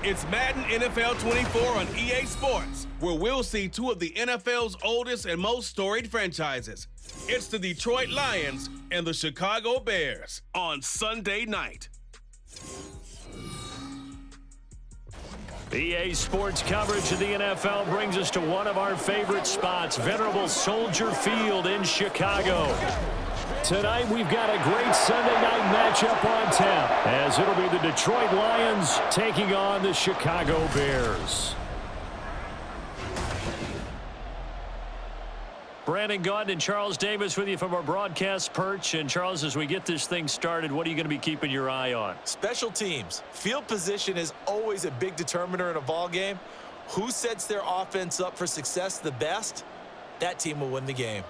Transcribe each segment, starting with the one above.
It's Madden NFL 24 on EA Sports, where we'll see two of the NFL's oldest and most storied franchises. It's the Detroit Lions and the Chicago Bears on Sunday night. EA Sports coverage of the NFL brings us to one of our favorite spots, venerable Soldier Field in Chicago. Tonight, we've got a great Sunday night matchup on tap, as it'll be the Detroit Lions taking on the Chicago Bears. Brandon Gaudin and Charles Davis with you from our broadcast perch. And Charles, as we get this thing started, what are you going to be keeping your eye on? Special teams. Field position is always a big determiner in a ball game. Who sets their offense up for success the best? That team will win the game.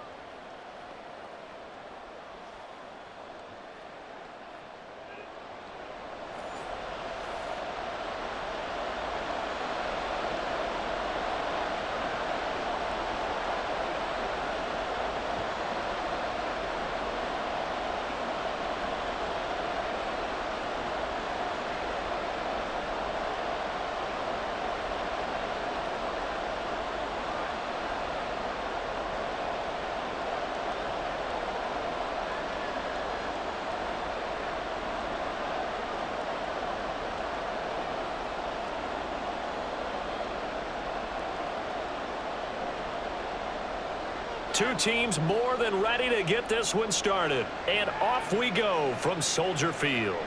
Two teams more than ready to get this one started. And off we go from Soldier Field.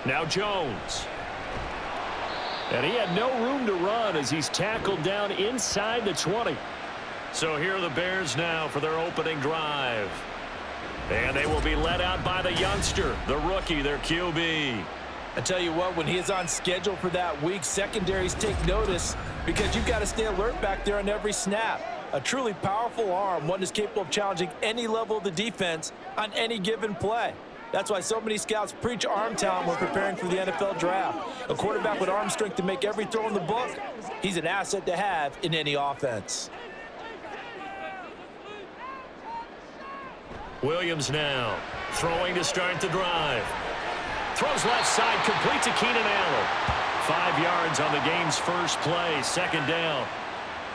Now Jones. And he had no room to run as he's tackled down inside the 20. So here are the Bears now for their opening drive. And they will be led out by the youngster, the rookie, their QB. I tell you what, when he is on schedule for that week, secondaries take notice because you've got to stay alert back there on every snap. A truly powerful arm, one is capable of challenging any level of the defense on any given play. That's why so many scouts preach arm talent when preparing for the NFL draft. A quarterback with arm strength to make every throw in the book, he's an asset to have in any offense. Williams now throwing to start the drive. Throws left side, complete to Keenan Allen. 5 yards on the game's first play, second down.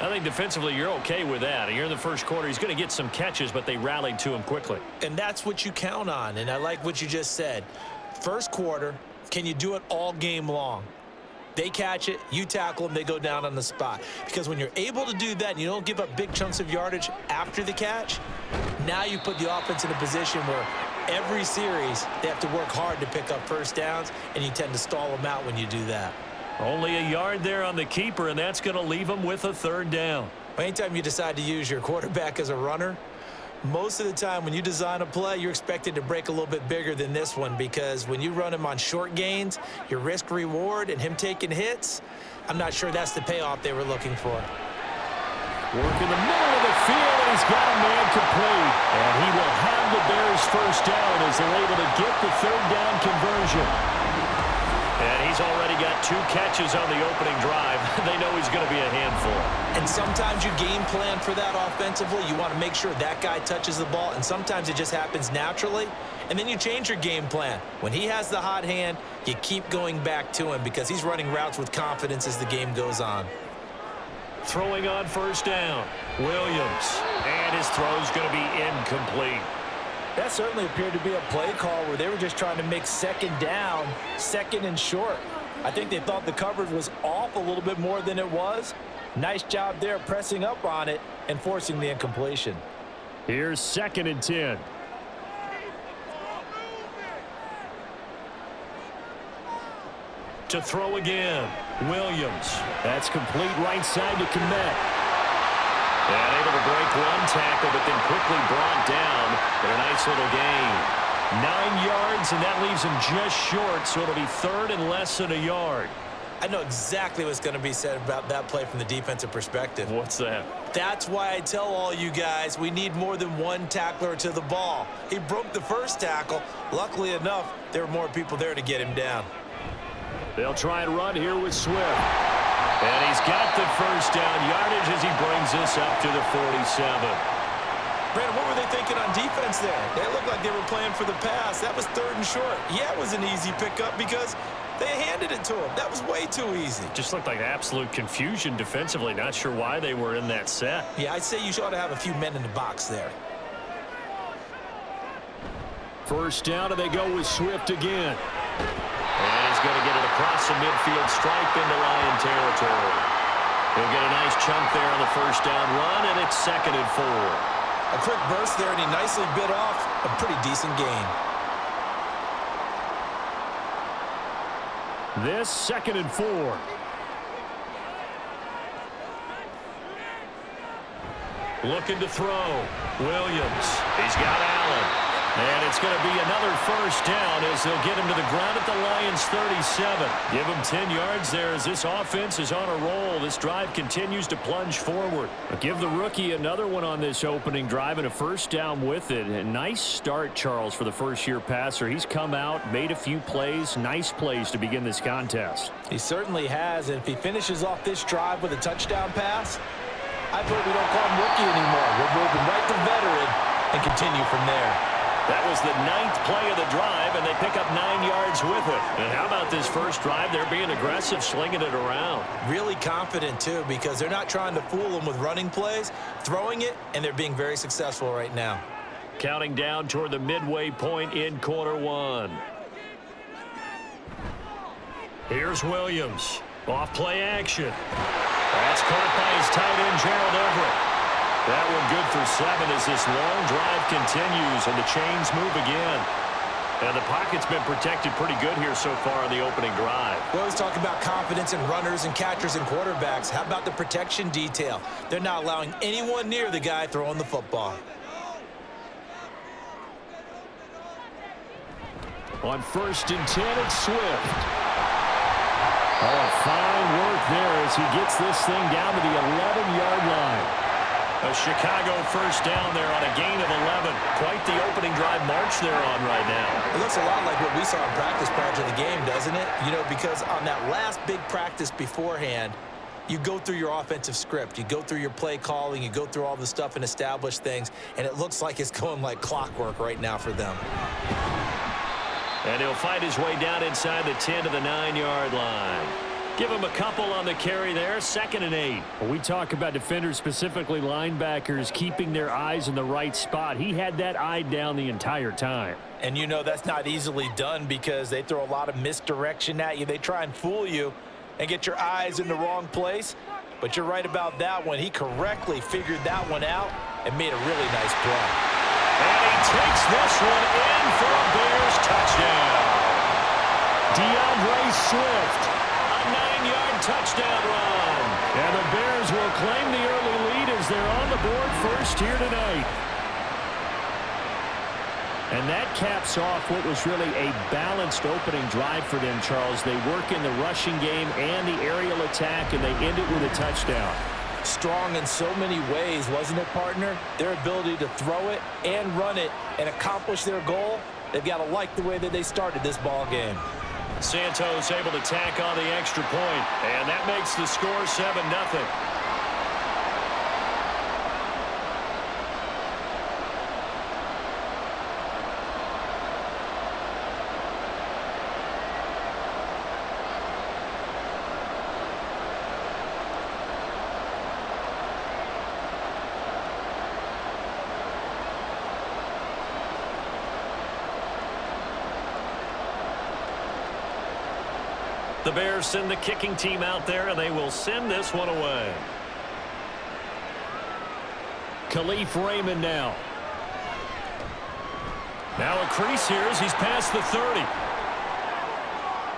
I think defensively you're okay with that. Here in the first quarter, he's going to get some catches, but they rallied to him quickly. And that's what you count on, and I like what you just said. First quarter, can you do it all game long? They catch it, you tackle them, they go down on the spot. Because when you're able to do that and you don't give up big chunks of yardage after the catch, now you put the offense in a position where every series they have to work hard to pick up first downs, and you tend to stall them out when you do that. Only a yard there on the keeper, and that's going to leave him with a third down. Anytime you decide to use your quarterback as a runner, most of the time when you design a play, you're expected to break a little bit bigger than this one, because when you run him on short gains, your risk-reward and him taking hits, I'm not sure that's the payoff they were looking for. Work in the middle of the field, and he's got a man complete. And he will have the Bears first down as they're able to get the third down conversion. And he's already got 2 catches on the opening drive. They know he's going to be a handful. And sometimes you game plan for that offensively. You want to make sure that guy touches the ball, and sometimes it just happens naturally. And then you change your game plan. When he has the hot hand, you keep going back to him because he's running routes with confidence as the game goes on. Throwing on first down, Williams. And his throw's going to be incomplete. That certainly appeared to be a play call where they were just trying to make second down, second and short. I think they thought the coverage was off a little bit more than it was. Nice job there pressing up on it and forcing the incompletion. Here's 2nd and 10. To throw again, Williams. That's complete right side to Kmet. And able to break one tackle, but then quickly brought down. But a nice little gain. 9 yards, and that leaves him just short, so it'll be third and less than a yard. I know exactly what's going to be said about that play from the defensive perspective. What's that? That's why I tell all you guys we need more than one tackler to the ball. He broke the first tackle. Luckily enough, there were more people there to get him down. They'll try and run here with Swift. And he's got the first down yardage as he brings this up to the 47. Brandon, what were they thinking on defense there? They looked like they were playing for the pass. That was 3rd and short. Yeah, it was an easy pickup because they handed it to him. That was way too easy. Just looked like absolute confusion defensively. Not sure why they were in that set. Yeah, I'd say you ought to have a few men in the box there. First down, and they go with Swift again. And he's going to get it across the midfield stripe into Lion territory. He'll get a nice chunk there on the first down run, and it's 2nd and 4. A quick burst there, and he nicely bit off a pretty decent gain. This 2nd and 4. Looking to throw. Williams. He's got Allen. And it's going to be another first down as they'll get him to the ground at the Lions' 37. Give him 10 yards there as this offense is on a roll. This drive continues to plunge forward. Give the rookie another one on this opening drive and a first down with it. A nice start, Charles, for the first-year passer. He's come out, made a few plays, nice plays to begin this contest. He certainly has, and if he finishes off this drive with a touchdown pass, I vote we don't call him rookie anymore. We'll move him right to veteran and continue from there. That was the 9th play of the drive, and they pick up 9 yards with it. And how about this first drive? They're being aggressive, slinging it around. Really confident, too, because they're not trying to fool them with running plays, throwing it, and they're being very successful right now. Counting down toward the midway point in quarter 1. Here's Williams. Off play action. That's caught by his tight end, Gerald Everett. That one good for 7 as this long drive continues and the chains move again. And the pocket's been protected pretty good here so far on the opening drive. We always talk about confidence in runners and catchers and quarterbacks. How about the protection detail? They're not allowing anyone near the guy throwing the football. On 1st and 10, it's Swift. Oh, fine work there as he gets this thing down to the 11-yard line. A Chicago first down there on a gain of 11. Quite the opening drive march they're on right now. It looks a lot like what we saw in practice prior to the game, doesn't it? You know, because on that last big practice beforehand, you go through your offensive script. You go through your play calling. You go through all the stuff and establish things. And it looks like it's going like clockwork right now for them. And he'll fight his way down inside the 10 to the 9-yard line. Give him a couple on the carry there, 2nd and 8. When we talk about defenders, specifically linebackers, keeping their eyes in the right spot. He had that eye down the entire time. And you know that's not easily done because they throw a lot of misdirection at you. They try and fool you and get your eyes in the wrong place. But you're right about that one. He correctly figured that one out and made a really nice play. And he takes this one in for a Bears touchdown. DeAndre Swift. 9-yard touchdown run. And the Bears will claim the early lead as they're on the board first here tonight. And that caps off what was really a balanced opening drive for them, Charles. They work in the rushing game and the aerial attack, and they end it with a touchdown. Strong in so many ways, wasn't it, partner? Their ability to throw it and run it and accomplish their goal, they've got to like the way that they started this ball game. Santos able to tack on the extra point, and that makes the score 7-0. The Bears send the kicking team out there, and they will send this one away. Khalif Raymond now. Now a crease here as he's past the 30.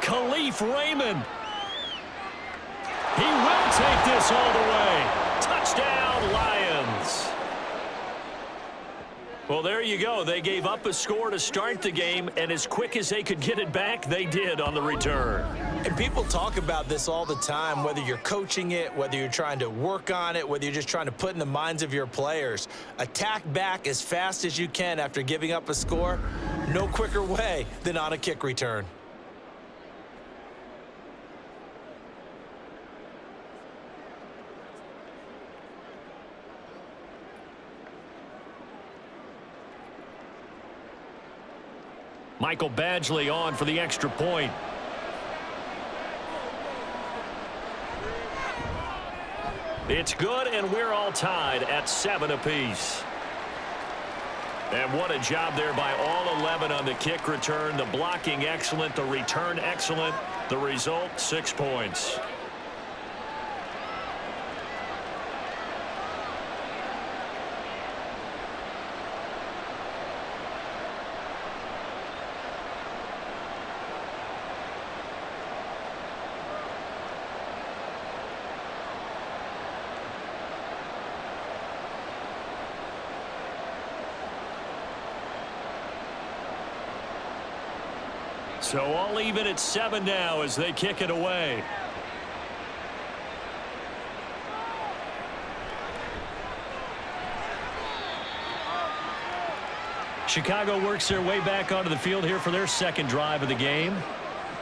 Khalif Raymond. He will take this all the way. Touchdown, Lions. Well, there you go. They gave up a score to start the game, and as quick as they could get it back, they did on the return. And people talk about this all the time, whether you're coaching it, whether you're trying to work on it, whether you're just trying to put in the minds of your players. Attack back as fast as you can after giving up a score. No quicker way than on a kick return. Michael Badgley on for the extra point. It's good, and we're all tied at 7 apiece. And what a job there by all 11 on the kick return. The blocking excellent, the return excellent. The result, 6 points. So all even at 7 now as they kick it away. Chicago works their way back onto the field here for their second drive of the game.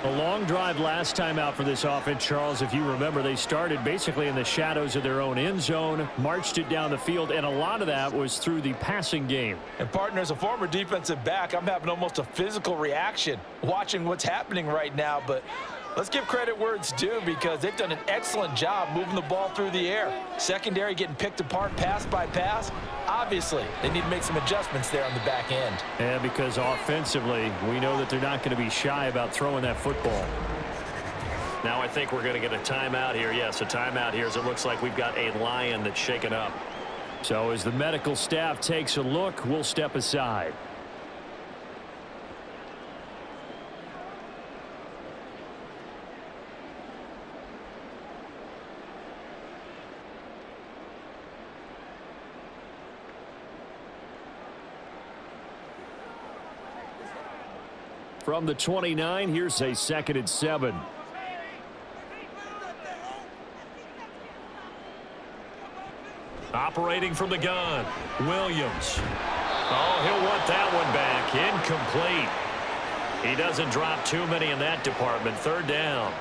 A long drive last time out for this offense, Charles. If you remember, they started basically in the shadows of their own end zone, marched it down the field, and a lot of that was through the passing game. And, partner, as a former defensive back, I'm having almost a physical reaction watching what's happening right now. But let's give credit where it's due because they've done an excellent job moving the ball through the air. Secondary getting picked apart pass by pass. Obviously, they need to make some adjustments there on the back end. Yeah, because offensively, we know that they're not going to be shy about throwing that football. Now I think we're going to get a timeout here. Yes, a timeout here as it looks like we've got a Lion that's shaken up. So as the medical staff takes a look, we'll step aside. From the 29, here's a 2nd and 7. Operating from the gun, Williams. Oh, he'll want that one back. Incomplete. He doesn't drop too many in that department. 3rd down.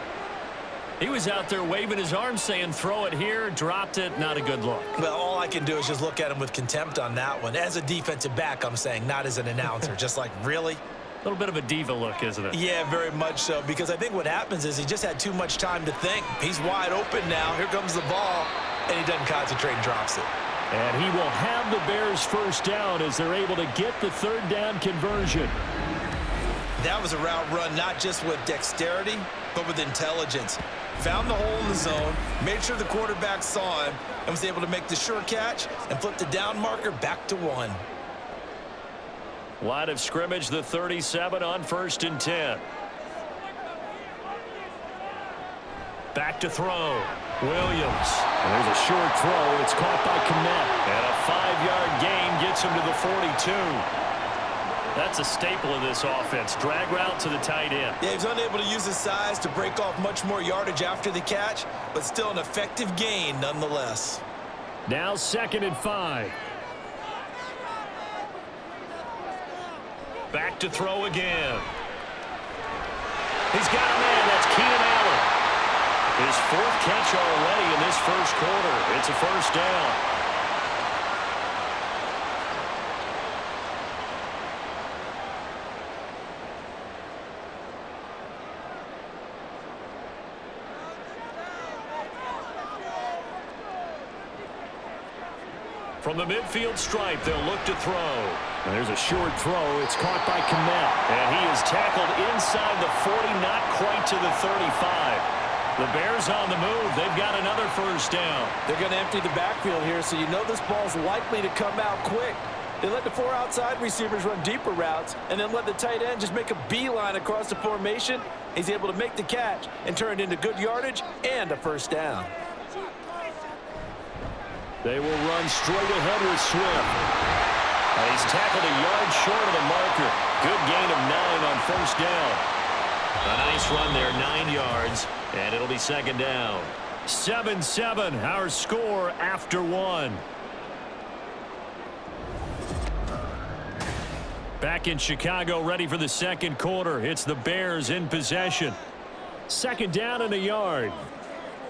He was out there waving his arms saying, throw it here, dropped it, not a good look. Well, all I can do is just look at him with contempt on that one. As a defensive back, I'm saying, not as an announcer. Just like, really? A little bit of a diva look, isn't it? Yeah, very much so, because I think what happens is he just had too much time to think. He's wide open now. Here comes the ball, and he doesn't concentrate and drops it. And he will have the Bears 1st down as they're able to get the 3rd down conversion. That was a route run not just with dexterity, but with intelligence. Found the hole in the zone, made sure the quarterback saw him, and was able to make the sure catch and flip the down marker back to 1. Line of scrimmage, the 37 on 1st and 10. Back to throw. Williams. And there's a short throw. It's caught by Kmet. And a 5-yard gain gets him to the 42. That's a staple of this offense. Drag route to the tight end. Yeah, he's unable to use his size to break off much more yardage after the catch, but still an effective gain nonetheless. Now 2nd and 5. Back to throw again. He's got a man. That's Keenan Allen. His 4th catch already in this 1st quarter. It's a 1st down. From the midfield stripe, they'll look to throw. And there's a short throw. It's caught by Kmet. And he is tackled inside the 40, not quite to the 35. The Bears on the move. They've got another 1st down. They're going to empty the backfield here, so you know this ball's likely to come out quick. They let the 4 outside receivers run deeper routes and then let the tight end just make a beeline across the formation. He's able to make the catch and turn it into good yardage and a 1st down. They will run straight ahead with Swift. And he's tackled a yard short of the marker. Good gain of 9 on 1st down. A nice run there, 9 yards, and it'll be 2nd down. 7-7, our score after 1. Back in Chicago, ready for the 2nd quarter. It's the Bears in possession. 2nd down and a yard.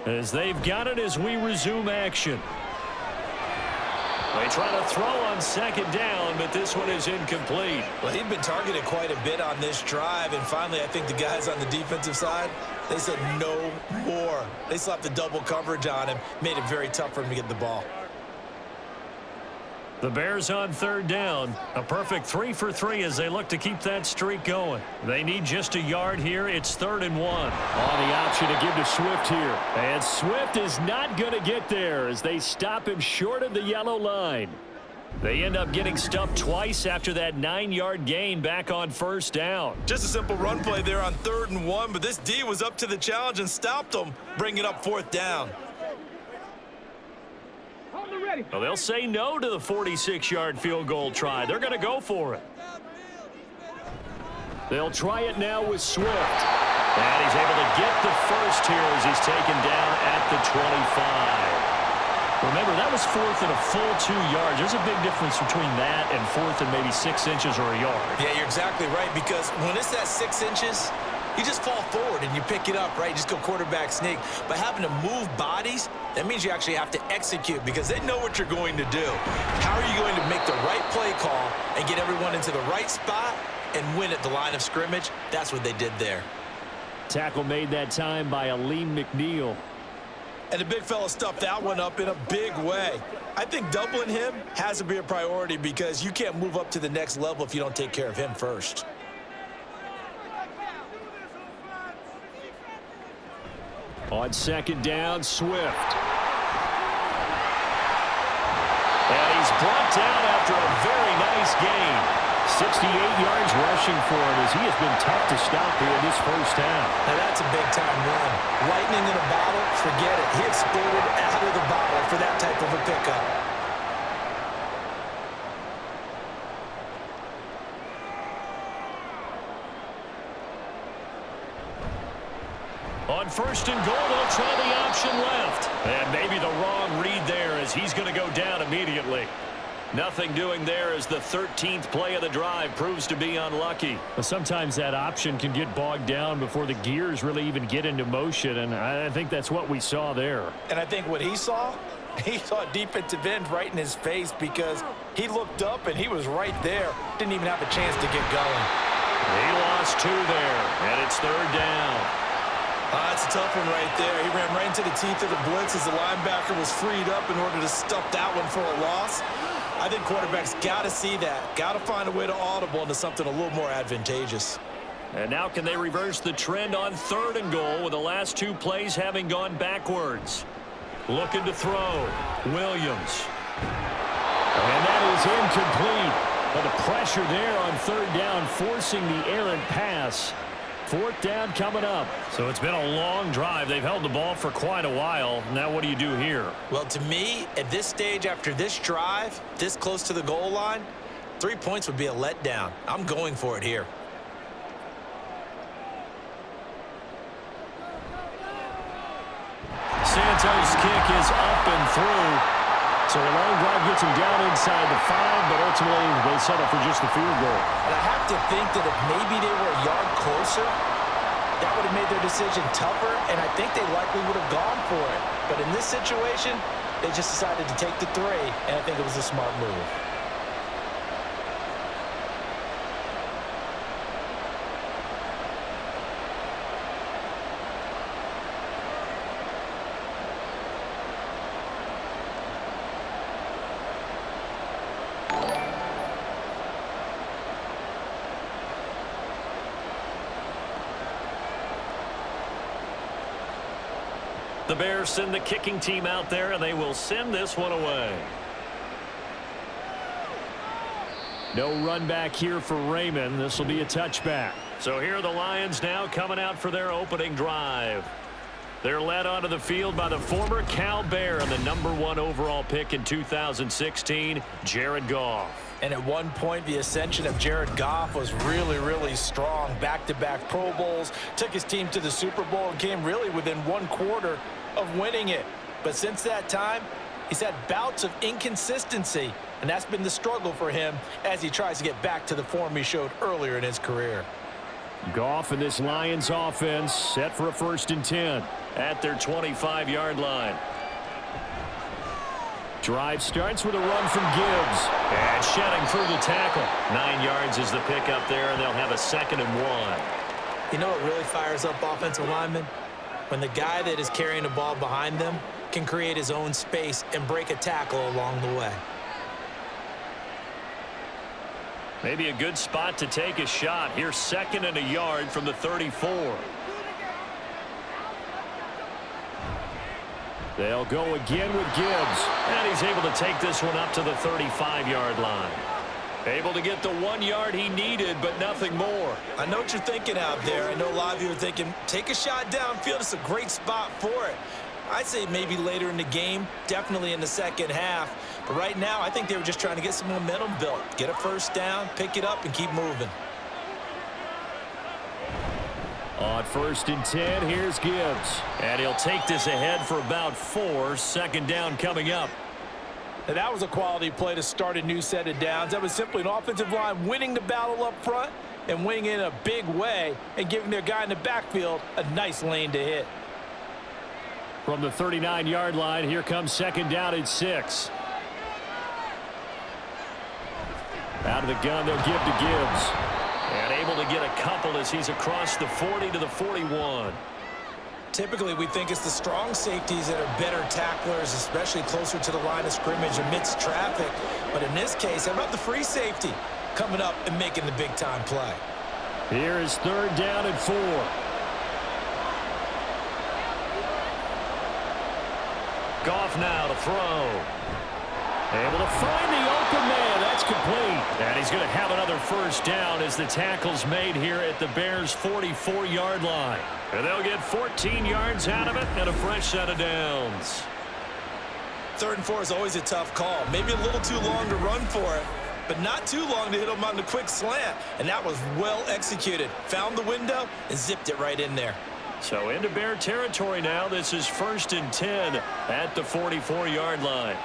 As they've got it as we resume action. They try to throw on second down, but this one is incomplete. Well, he'd been targeted quite a bit on this drive, and finally I think the guys on the defensive side, they said no more. They slapped the double coverage on him, made it very tough for him to get the ball. The Bears on third down. A perfect 3 for 3 as they look to keep that streak going. They need just a yard here. It's 3rd and 1. On the option to give to Swift here. And Swift is not going to get there as they stop him short of the yellow line. They end up getting stuffed twice after that 9-yard gain back on first down. Just a simple run play there on 3rd and 1, but this D was up to the challenge and stopped them, bringing up 4th down. Well, they'll say no to the 46-yard field goal try. They're going to go for it. They'll try it now with Swift. And he's able to get the first here as he's taken down at the 25. Remember, that was 4th and a full 2 yards. There's a big difference between that and 4th and maybe 6 inches or a yard. Yeah, you're exactly right, because when it's that 6 inches, you just fall forward and you pick it up, right? You just go quarterback sneak. But having to move bodies, that means you actually have to execute because they know what you're going to do. How are you going to make the right play call and get everyone into the right spot and win at the line of scrimmage? That's what they did there. Tackle made that time by Aleem McNeil. And the big fella stuffed that one up in a big way. I think doubling him has to be a priority because you can't move up to the next level if you don't take care of him first. On second down, Swift. And he's brought down after a very nice gain. 68 yards rushing for him as he has been tough to stop here in this first half. Now that's a big-time run. Lightning in a bottle, forget it. He exploded out of the bottle for that type of a pickup. On 1st and goal, they'll try the option left. And maybe the wrong read there as he's going to go down immediately. Nothing doing there as the 13th play of the drive proves to be unlucky. Well, sometimes that option can get bogged down before the gears really even get into motion, and I think that's what we saw there. And I think what he saw a defensive end right in his face because he looked up and he was right there. Didn't even have a chance to get going. He lost 2 there, and it's 3rd down. That's a tough one right there. He ran right into the teeth of the blitz as the linebacker was freed up in order to stuff that one for a loss. I think quarterbacks got to see that. Got to find a way to audible into something a little more advantageous. And now can they reverse the trend on 3rd and goal with the last 2 plays having gone backwards? Looking to throw. Williams. And that is incomplete. But the pressure there on 3rd down forcing the errant pass. 4th down coming up. So it's been a long drive. They've held the ball for quite a while. Now what do you do here? Well, to me, at this stage after this drive, this close to the goal line, 3 points would be a letdown. I'm going for it here. Santos' kick is up and through. So a long drive gets him down inside the 5, but ultimately they settle for just the field goal. And I have to think that if maybe they were a yard closer, that would have made their decision tougher, and I think they likely would have gone for it. But in this situation, they just decided to take the 3, and I think it was a smart move. The Bears send the kicking team out there, and they will send this one away. No run back here for Raymond. This will be a touchback. So here are the Lions now coming out for their opening drive. They're led onto the field by the former Cal Bear and the #1 overall pick in 2016, Jared Goff. And at one point, the ascension of Jared Goff was really, really strong. Back-to-back Pro Bowls, took his team to the Super Bowl and came really within 1/4 of winning it. But since that time, he's had bouts of inconsistency, and that's been the struggle for him as he tries to get back to the form he showed earlier in his career. Goff and this Lions offense set for a 1st and 10. At their 25-yard line. Drive starts with a run from Gibbs. And shedding through the tackle. 9 yards is the pickup there, and they'll have a 2nd and 1. You know what really fires up offensive linemen? When the guy that is carrying the ball behind them can create his own space and break a tackle along the way. Maybe a good spot to take a shot. Here's 2nd and a yard from the 34. They'll go again with Gibbs. And he's able to take this one up to the 35-yard line. Able to get the 1 yard he needed, but nothing more. I know what you're thinking out there. I know a lot of you are thinking, take a shot downfield. It's a great spot for it. I'd say maybe later in the game, definitely in the second half. But right now, I think they were just trying to get some momentum built. Get a first down, pick it up, and keep moving. On 1st and 10, here's Gibbs. And he'll take this ahead for about 4. 2nd down coming up. And that was a quality play to start a new set of downs. That was simply an offensive line winning the battle up front and winning in a big way and giving their guy in the backfield a nice lane to hit. From the 39-yard line, here comes 2nd down and 6. Out of the gun, they'll give to Gibbs. And able to get a couple as he's across the 40 to the 41. Typically, we think it's the strong safeties that are better tacklers, especially closer to the line of scrimmage amidst traffic. But in this case, how about the free safety coming up and making the big-time play? Here is 3rd down and 4. Goff now to throw. Able to find the open man. That's complete. And he's going to have another first down as the tackle's made here at the Bears' 44-yard line. And they'll get 14 yards out of it and a fresh set of downs. 3rd and 4 is always a tough call. Maybe a little too long to run for it, but not too long to hit him on the quick slant. And that was well executed. Found the window and zipped it right in there. So into Bear territory now. This is 1st and 10 at the 44-yard line.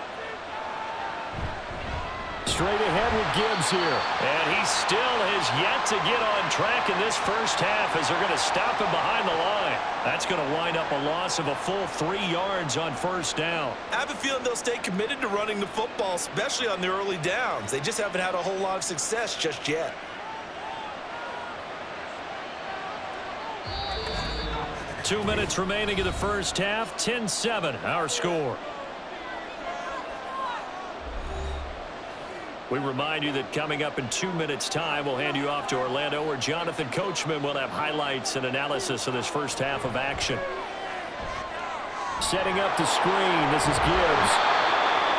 Straight ahead with Gibbs here. And he still has yet to get on track in this first half as they're going to stop him behind the line. That's going to wind up a loss of a full 3 yards on 1st down. I have a feeling they'll stay committed to running the football, especially on the early downs. They just haven't had a whole lot of success just yet. Two minutes remaining in the first half. 10-7, our score. We remind you that coming up in 2 minutes' time, we'll hand you off to Orlando, where Jonathan Coachman will have highlights and analysis of this first half of action. Setting up the screen, this is Gibbs.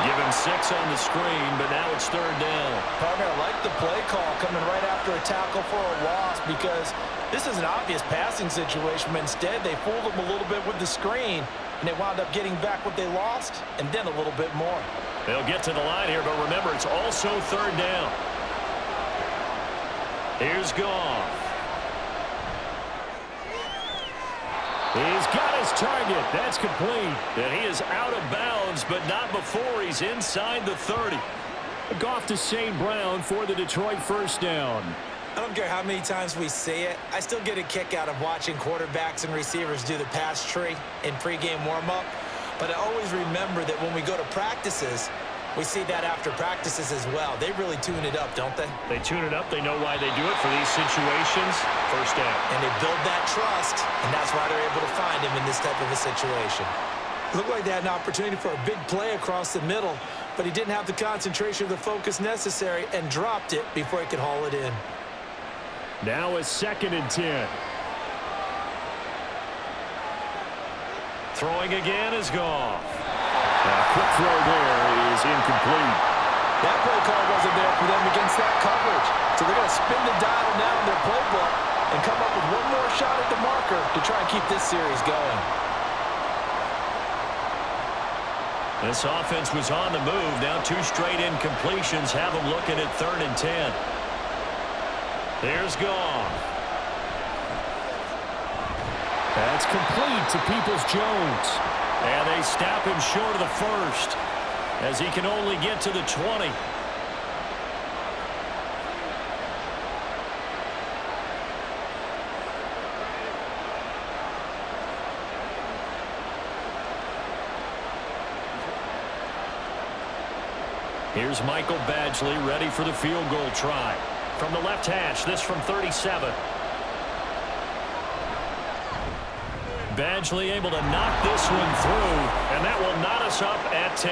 Give him 6 on the screen, but now it's 3rd down. Partner, I like the play call coming right after a tackle for a loss because this is an obvious passing situation, but instead they fooled them a little bit with the screen, and they wound up getting back what they lost and then a little bit more. They'll get to the line here, but remember, it's also 3rd down. Here's Goff. He's got his target. That's complete. And he is out of bounds, but not before he's inside the 30. Goff to St. Brown for the Detroit first down. I don't care how many times we say it, I still get a kick out of watching quarterbacks and receivers do the pass tree in pregame warm-up. But I always remember that when we go to practices, we see that after practices as well. They really tune it up, don't they? They tune it up. They know why they do it for these situations. First down. And they build that trust, and that's why they're able to find him in this type of a situation. It looked like they had an opportunity for a big play across the middle, but he didn't have the concentration or the focus necessary and dropped it before he could haul it in. Now a 2nd and 10. Throwing again is Goff. A quick throw there is incomplete. That play call wasn't there for them against that coverage. So they're going to spin the dial now in their playbook and come up with one more shot at the marker to try and keep this series going. This offense was on the move. Now 2 straight incompletions have them looking at 3rd and 10. Here's Goff. That's complete to Peoples-Jones. And they stop him short of the first as he can only get to the 20. Here's Michael Badgley ready for the field goal try. From the left hash, this from 37. Badgley able to knock this one through, and that will knot us up at 10.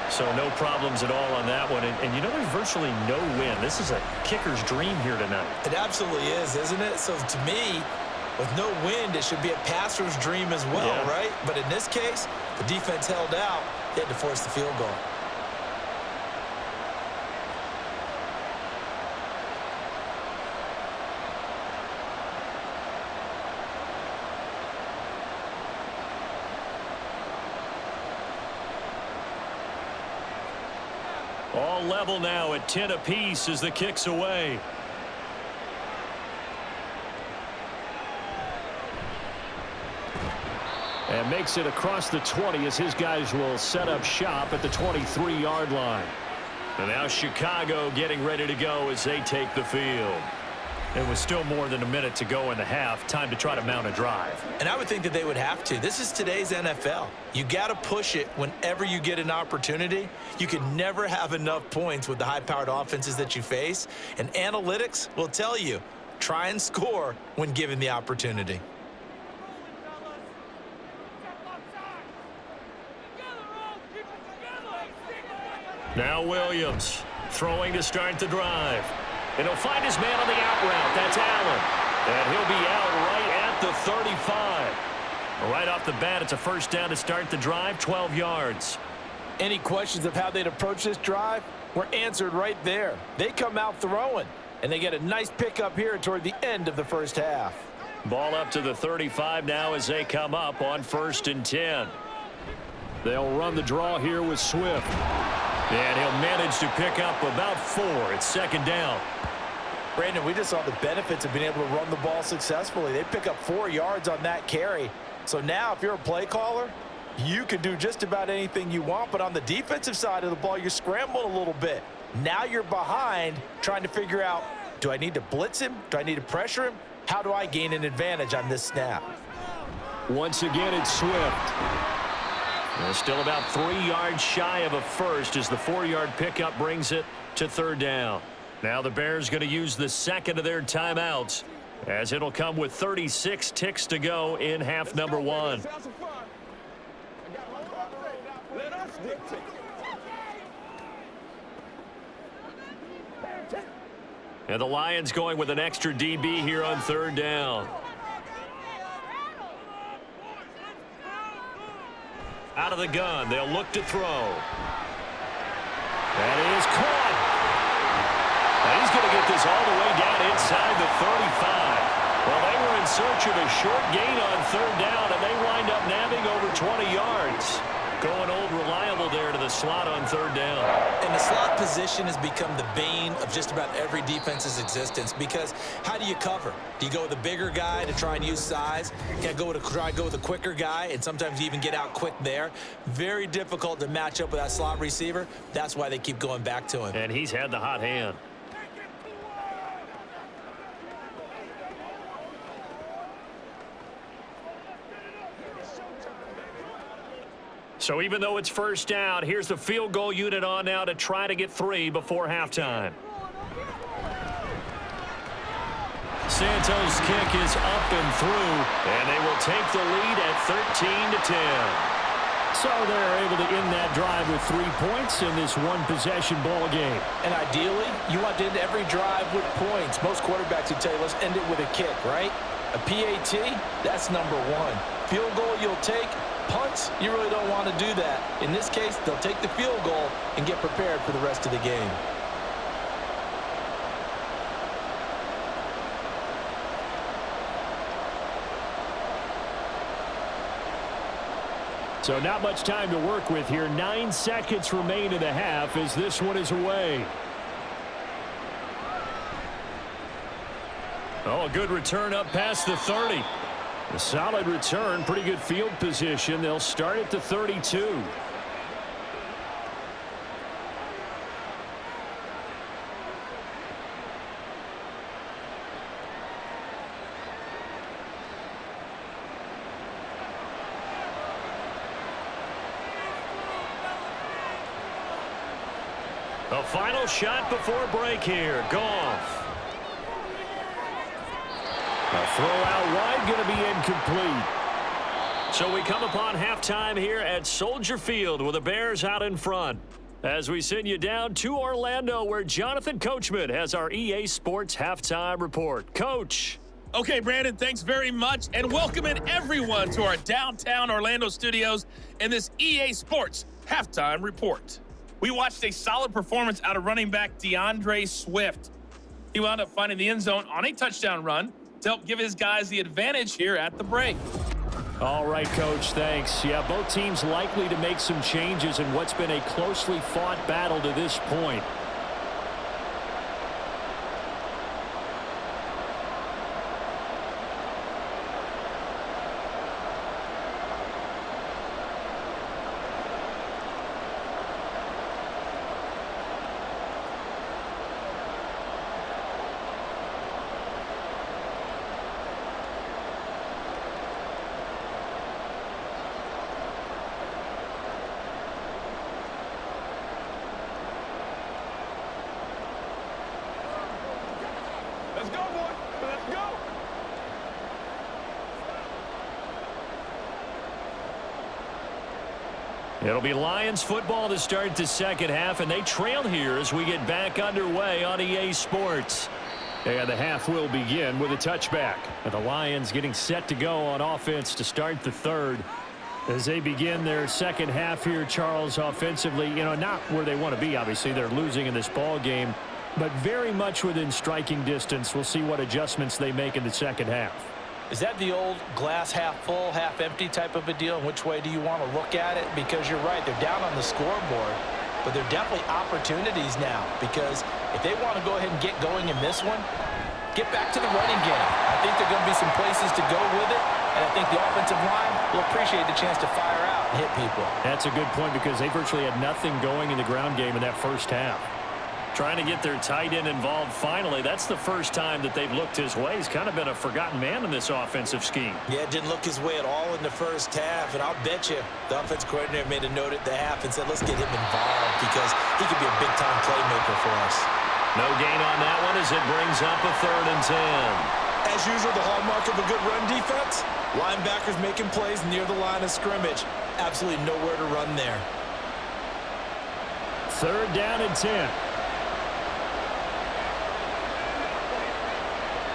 So no problems at all on that one. And you know, there's virtually no wind. This is a kicker's dream here tonight. It absolutely is, isn't it? So to me, with no wind, it should be a passer's dream as well, right? But in this case, the defense held out. They had to force the field goal. All level now at 10 apiece as the kick's away. And makes it across the 20 as his guys will set up shop at the 23-yard line. And now Chicago getting ready to go as they take the field. It was still more than a minute to go in the half. Time to try to mount a drive. And I would think that they would have to. This is today's NFL. You got to push it whenever you get an opportunity. You can never have enough points with the high-powered offenses that you face. And analytics will tell you, try and score when given the opportunity. Now Williams throwing to start the drive. And he'll find his man on the out route. That's Allen. And he'll be out right at the 35. Right off the bat, it's a first down to start the drive, 12 yards. Any questions of how they'd approach this drive were answered right there. They come out throwing, and they get a nice pickup here toward the end of the first half. Ball up to the 35 now as they come up on 1st and 10. They'll run the draw here with Swift. And he'll manage to pick up about 4. It's 2nd down. Brandon, we just saw the benefits of being able to run the ball successfully. They pick up 4 yards on that carry. So now if you're a play caller, you can do just about anything you want. But on the defensive side of the ball, you're scrambling a little bit. Now you're behind trying to figure out, do I need to blitz him? Do I need to pressure him? How do I gain an advantage on this snap? Once again, it's Swift. Well, still about 3 yards shy of a first as the 4-yard pickup brings it to 3rd down. Now the Bears going to use the second of their timeouts as it'll come with 36 ticks to go in half number 1. And the Lions going with an extra DB here on 3rd down. Out of the gun, they'll look to throw. That is caught. And he's going to get this all the way down inside the 35. Well, they were in search of a short gain on 3rd down, and they wind up nabbing over 20 yards. Going old reliable there to the slot on 3rd down. And the slot position has become the bane of just about every defense's existence because how do you cover? Do you go with a bigger guy to try and use size? Can I try and go with a quicker guy and sometimes you even get out quick there? Very difficult to match up with that slot receiver. That's why they keep going back to him. And he's had the hot hand. So even though it's first down, here's the field goal unit on now to try to get 3 before halftime. Santos' kick is up and through, and they will take the lead at 13-10. So they're able to end that drive with 3 points in this one-possession ball game. And ideally, you want to end every drive with points. Most quarterbacks would tell you, let's end it with a kick, right? A PAT, that's number 1. Field goal you'll take. Punts, you really don't want to do that. In this case, they'll take the field goal and get prepared for the rest of the game. So not much time to work with here. 9 seconds remain in the half as this one is away. Oh, a good return up past the 30. A solid return, pretty good field position. They'll start at the 32. A final shot before break here. Goff. A throw out wide, going to be incomplete. So we come upon halftime here at Soldier Field with the Bears out in front. As we send you down to Orlando, where Jonathan Coachman has our EA Sports halftime report. Coach. Okay, Brandon, thanks very much, and welcoming everyone to our downtown Orlando studios in this EA Sports halftime report. We watched a solid performance out of running back DeAndre Swift. He wound up finding the end zone on a touchdown run to help give his guys the advantage here at the break. All right, Coach, thanks. Yeah, both teams likely to make some changes in what's been a closely fought battle to this point. Let's go, boy. Let's go. It'll be Lions football to start the second half, and they trail here as we get back underway on EA Sports. And the half will begin with a touchback. And the Lions getting set to go on offense to start the third. As they begin their second half here, Charles, offensively, not where they want to be, obviously. They're losing in this ball game, but very much within striking distance. We'll see what adjustments they make in the second half. Is that the old glass half full, half empty type of a deal? And which way do you want to look at it? Because you're right, they're down on the scoreboard, but they're definitely opportunities now, because if they want to go ahead and get going in this one, get back to the running game. I think there are going to be some places to go with it, and I think the offensive line will appreciate the chance to fire out and hit people. That's a good point, because they virtually had nothing going in the ground game in that first half. Trying to get their tight end involved finally. That's the first time that they've looked his way. He's kind of been a forgotten man in this offensive scheme. Yeah, didn't look his way at all in the first half, and I'll bet you the offensive coordinator made a note at the half and said, let's get him involved because he could be a big-time playmaker for us. No gain on that one as it brings up a 3rd and 10. As usual, the hallmark of a good run defense, linebackers making plays near the line of scrimmage. Absolutely nowhere to run there. 3rd down and 10.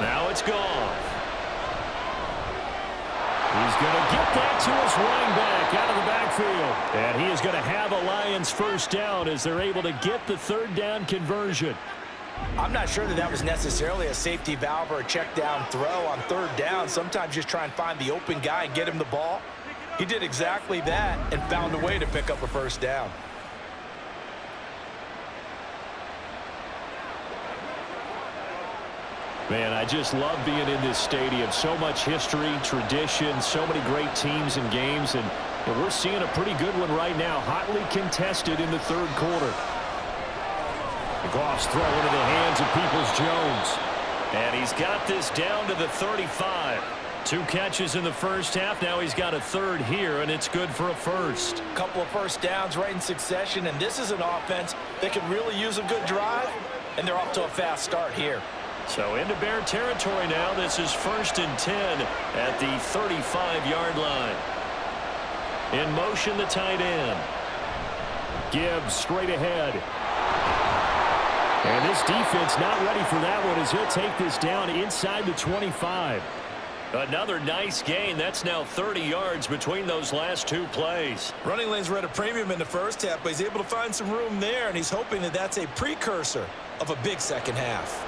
Now it's gone. He's going to get that to his running back out of the backfield. And he is going to have a Lions first down as they're able to get the 3rd down conversion. I'm not sure that was necessarily a safety valve or a check down throw on 3rd down. Sometimes just try and find the open guy and get him the ball. He did exactly that and found a way to pick up a first down. Man, I just love being in this stadium. So much history, tradition, so many great teams and games, and we're seeing a pretty good one right now, hotly contested in the 3rd quarter. Goff's throw into the hands of Peoples-Jones. And he's got this down to the 35. 2 catches in the first half. Now he's got a 3rd here, and it's good for a first. Couple of first downs right in succession, and this is an offense that could really use a good drive, and they're off to a fast start here. So into Bear territory now. This is 1st and 10 at the 35-yard line. In motion, the tight end. Gibbs straight ahead. And this defense not ready for that one as he'll take this down inside the 25. Another nice gain. That's now 30 yards between those last 2 plays. Running lanes were at a premium in the first half, but he's able to find some room there, and he's hoping that that's a precursor of a big second half.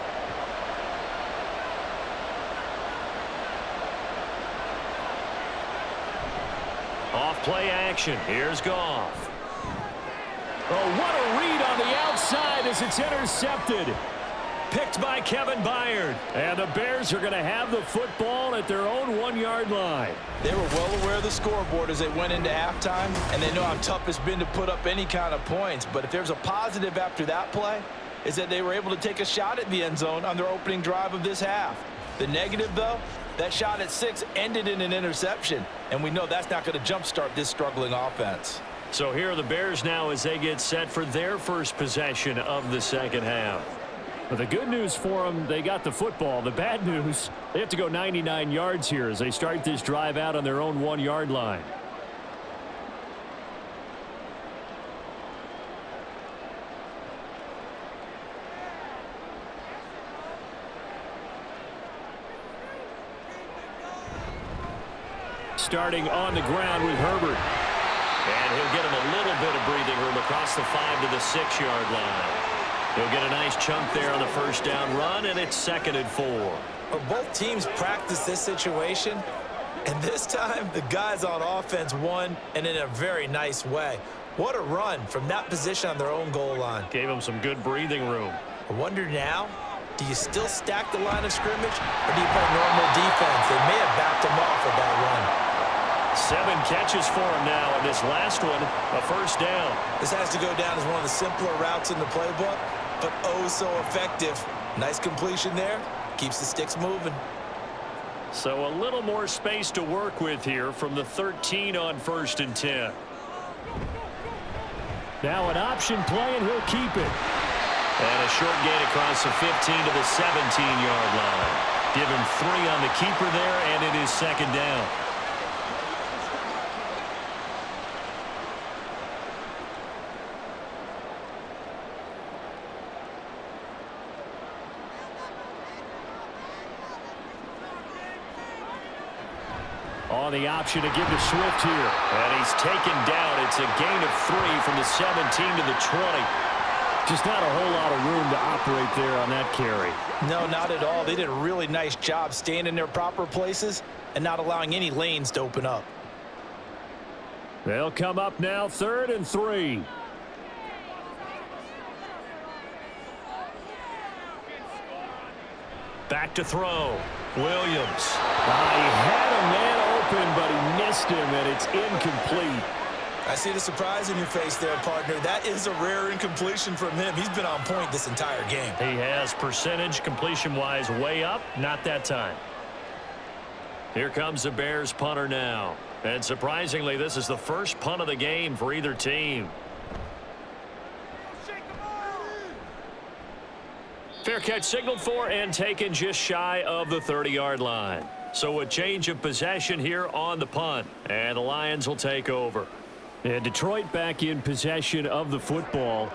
Off play action. Here's Goff. Oh, what a read on the outside as it's intercepted. Picked by Kevin Byard. And the Bears are going to have the football at their own 1-yard line. They were well aware of the scoreboard as they went into halftime, and they know how tough it's been to put up any kind of points. But if there's a positive after that play, is that they were able to take a shot at the end zone on their opening drive of this half. The negative, though, that shot at 6 ended in an interception, and we know that's not going to jumpstart this struggling offense. So here are the Bears now as they get set for their first possession of the second half. But the good news for them, they got the football. The bad news, they have to go 99 yards here as they start this drive out on their own 1-yard line. Starting on the ground with Herbert. And he'll get him a little bit of breathing room across the 5 to the 6-yard line. He'll get a nice chunk there on the first down run, and it's 2nd and 4. Well, both teams practice this situation, and this time the guys on offense won, and in a very nice way. What a run from that position on their own goal line. Gave him some good breathing room. I wonder now, do you still stack the line of scrimmage, or do you play normal defense? They may have backed him off with that run. 7 catches for him now, and this last one, a first down. This has to go down as one of the simpler routes in the playbook, but oh so effective. Nice completion there. Keeps the sticks moving. So a little more space to work with here from the 13 on 1st and 10. Now an option play, and he'll keep it. And a short gain across the 15 to the 17-yard line. Give him 3 on the keeper there, and it is 2nd down. On the option to give to Swift here. And he's taken down. It's a gain of 3 from the 17 to the 20. Just not a whole lot of room to operate there on that carry. No, not at all. They did a really nice job staying in their proper places and not allowing any lanes to open up. They'll come up now 3rd and 3. Back to throw. Williams. He had a man open, but he missed him, and it's incomplete. I see the surprise in your face there, partner. That is a rare incompletion from him. He's been on point this entire game. He has percentage completion-wise way up. Not that time. Here comes the Bears punter now. And surprisingly, this is the first punt of the game for either team. Fair catch signaled for and taken just shy of the 30-yard line. So a change of possession here on the punt. And the Lions will take over. And Detroit back in possession of the football.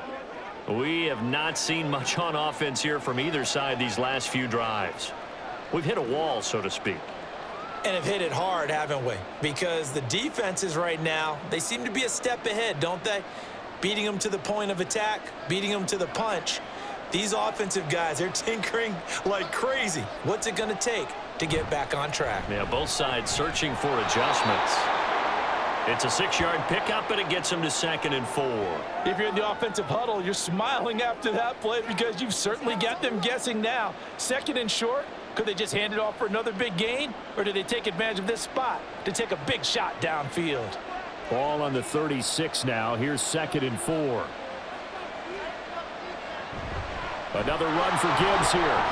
We have not seen much on offense here from either side these last few drives. We've hit a wall, so to speak. And have hit it hard, haven't we? Because the defenses right now, they seem to be a step ahead, don't they? Beating them to the point of attack, beating them to the punch. These offensive guys, they're tinkering like crazy. What's it going to take to get back on track? Yeah, both sides searching for adjustments. It's a 6-yard pickup, and it gets them to 2nd and 4. If you're in the offensive huddle, you're smiling after that play because you've certainly got them guessing now. 2nd and short, could they just hand it off for another big gain? Or do they take advantage of this spot to take a big shot downfield? Ball on the 36 now. Here's 2nd and 4. Another run for Gibbs here.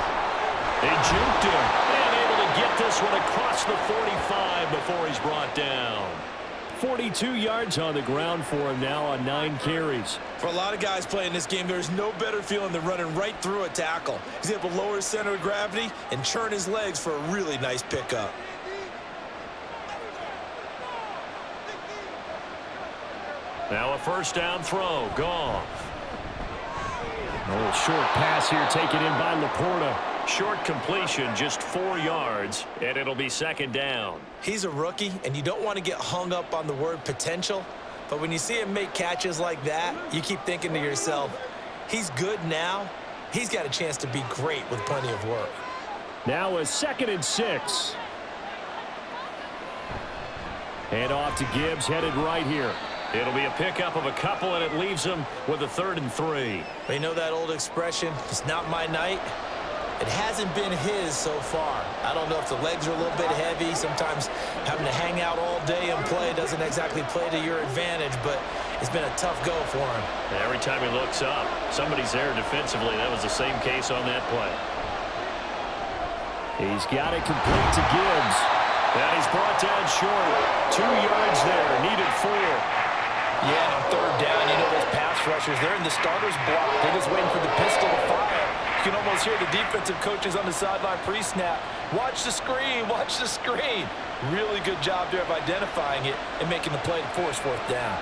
They juked him and able to get this one across the 45 before he's brought down. 42 yards on the ground for him now on 9 carries. For a lot of guys playing this game, there's no better feeling than running right through a tackle. He's able to lower his center of gravity and churn his legs for a really nice pickup. Now a first down throw. Goff. A little short pass here taken in by Laporta. Short completion, just 4 yards, and it'll be 2nd down. He's a rookie, and you don't want to get hung up on the word potential. But when you see him make catches like that, you keep thinking to yourself, he's good now. He's got a chance to be great with plenty of work. Now a 2nd and 6. Hand off to Gibbs, headed right here. It'll be a pickup of a couple, and it leaves him with a 3rd and 3. You know that old expression, it's not my night? It hasn't been his so far. I don't know if the legs are a little bit heavy. Sometimes having to hang out all day and play doesn't exactly play to your advantage, but it's been a tough go for him. And every time he looks up, somebody's there defensively. That was the same case on that play. He's got it complete to Gibbs. And he's brought down short. 2 yards there, needed 4. Yeah, and on third down, you know those pass rushers, they're in the starter's block. They're just waiting for the pistol to fire. You can almost hear the defensive coaches on the sideline pre-snap. Watch the screen, watch the screen. Really good job there of identifying it and making the play to force fourth down.